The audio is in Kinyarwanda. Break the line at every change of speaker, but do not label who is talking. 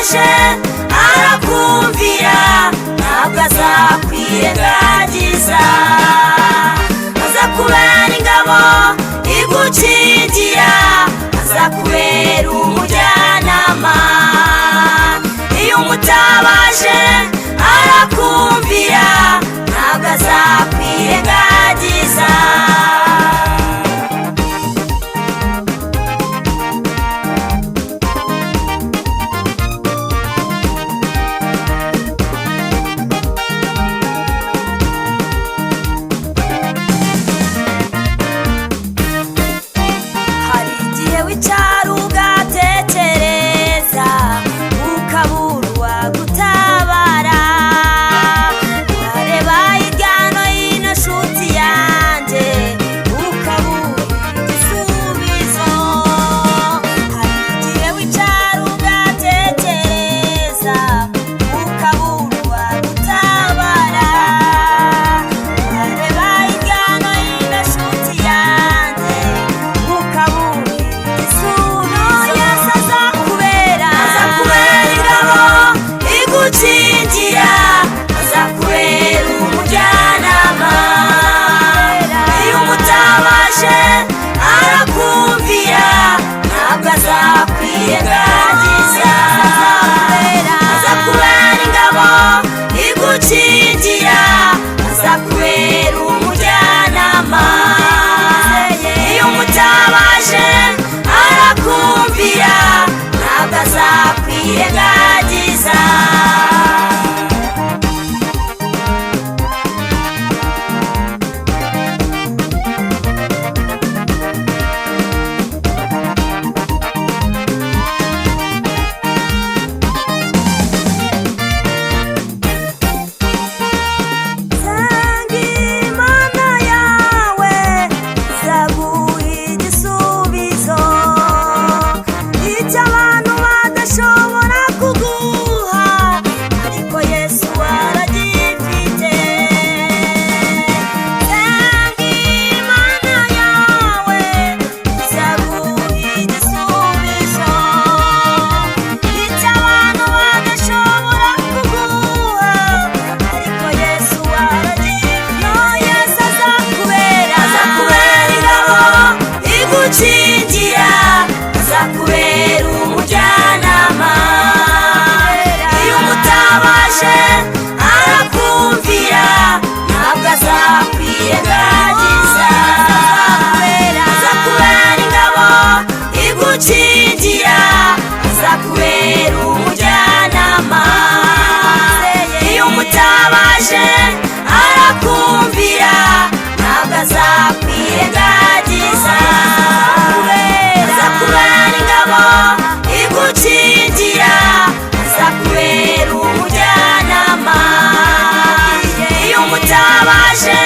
umutabaje arakumvira ntabwo azakwirengagiza. Azakubera ingabo igukingira, azakubera umujyanama. Iyo umutabaje arakumvira ntabwo azakwirengagiza. Hari igihe wicara ugatekereza ukabura uwagutabara, wareba hirya no hino nshuti yanjye ukabura igisubizo. Hari igihe wicara ugatekereza ukabura uwagutabara, wareba hirya no hino nshuti yanjye ukabura igisubizo. Yesu azakubera ingabo igukingira, azakubera umujyanama. Iyo umutabaje arakumvira ntabwo azakwirengagiza. Azakubera ingabo igukingira, azakubera umujyanama. Iyo umutabaje arakumvira ntabwo azakwirengagiza. Sangira Imana yawe izaguha igisubizo, icyo abantu badashobora kuguha ariko Yesu aragifite. Sangira Imana yawe izaguha igisubizo, icyo abantu badashobora kuguha ariko Yesu aragifite. Yesu azakubera ingabo igukingira, azakubera umujyanama. Iyo umutabaje arakumvira ntabwo azakwirengagiza. Azakubera ingabo igukingira, azakubera umujyanama. Iyo umutabaje arakumvira ntabwo azakwirengagiza. Azakubera ingabo igukingira, azakubera umujyanama. Iyo umutabaje